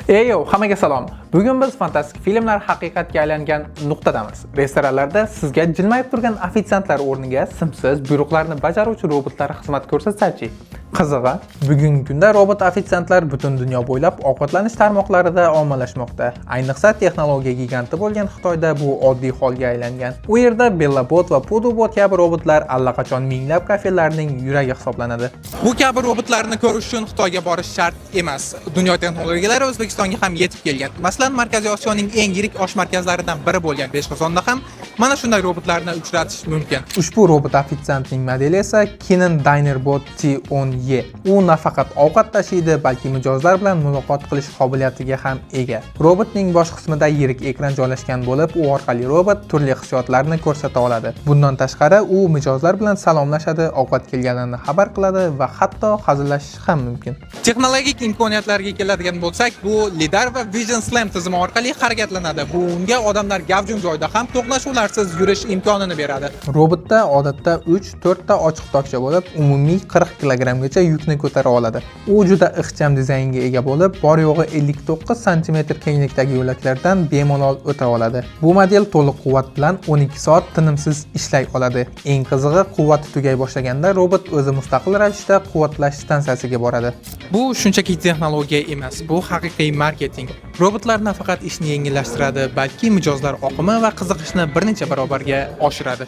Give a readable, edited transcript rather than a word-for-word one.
Eyo, hammaga salom. Bugun biz fantastik filmlar haqiqatga aylangan nuqtadamiz. Restoranlarda sizga jilmayib turgan ofitsiantlar o'rniga simsiz buyruqlarni bajaruvchi robotlar xizmat ko'rsatsa-chi? Qizig'i, bugungi kunda robot ofitsiantlar butun dunyo bo'ylab ovqatlanish tarmoqlarida ommalashmoqda. Ayniqsa texnologiya giganti bo'lgan Xitoyda bu oddiy holga aylangan. U yerda Bellabot va Pudobot kabi robotlar allaqachon minglab kafelarning yuragi hisoblanadi. Bu kabi robotlarni ko'rish uchun Xitoyga borish shart emas. Dunyo texnologiyalari O'zbekistonga ham yetib kelgan. Masalan, Markaziy Osiyoning eng yirik osh markazlaridan biri bo'lgan Beshqozonda ham mana shunday robotlarni uchratish mumkin. Ushbu robot ofitsiantning modeli esa Canon Dinerbot T10E. U nafaqat ovqat tashiydi, balki mijozlar bilan muloqot qilish qobiliyatiga ham ega. Robotning bosh qismida yirik ekran joylashgan bo'lib, u orqali robot turli hissiyotlarni ko'rsata oladi. Bundan tashqari, u mijozlar bilan salomlashadi, ovqat kelganini xabar qiladi va hatto hazillashishi ham mumkin. Texnologik imkoniyatlarga keladigan bo'lsak, bu lidar va Vision Slam tizimi orqali harakatlanadi. Bu unga odamlar gavjum joyda ham to'qnashuvlarsiz yurish imkonini beradi. Robotda odatda 3-4 ta ochiq tokcha bo'lib, umumiy 40 kilogrammgacha yukni ko'tara oladi. U juda ixcham dizaynga ega bo'lib, bor yo'g'i 59 sm kenglikdagi yo'laklardan bemalol o'ta oladi. Bu model to'liq quvvat bilan 12 soat tinimsiz ishlay oladi. Eng qizig'i, quvvati tugay boshlaganda robot o'zi mustaqil ravishda quvvatlash stansiyasiga boradi. Bu shunchaki texnologiya emas, bu haqiqiy marketing. Robotlar nafaqat ishni yengillashtiradi, balki mijozlar oqimi va qiziqishni bir necha barobarga oshiradi.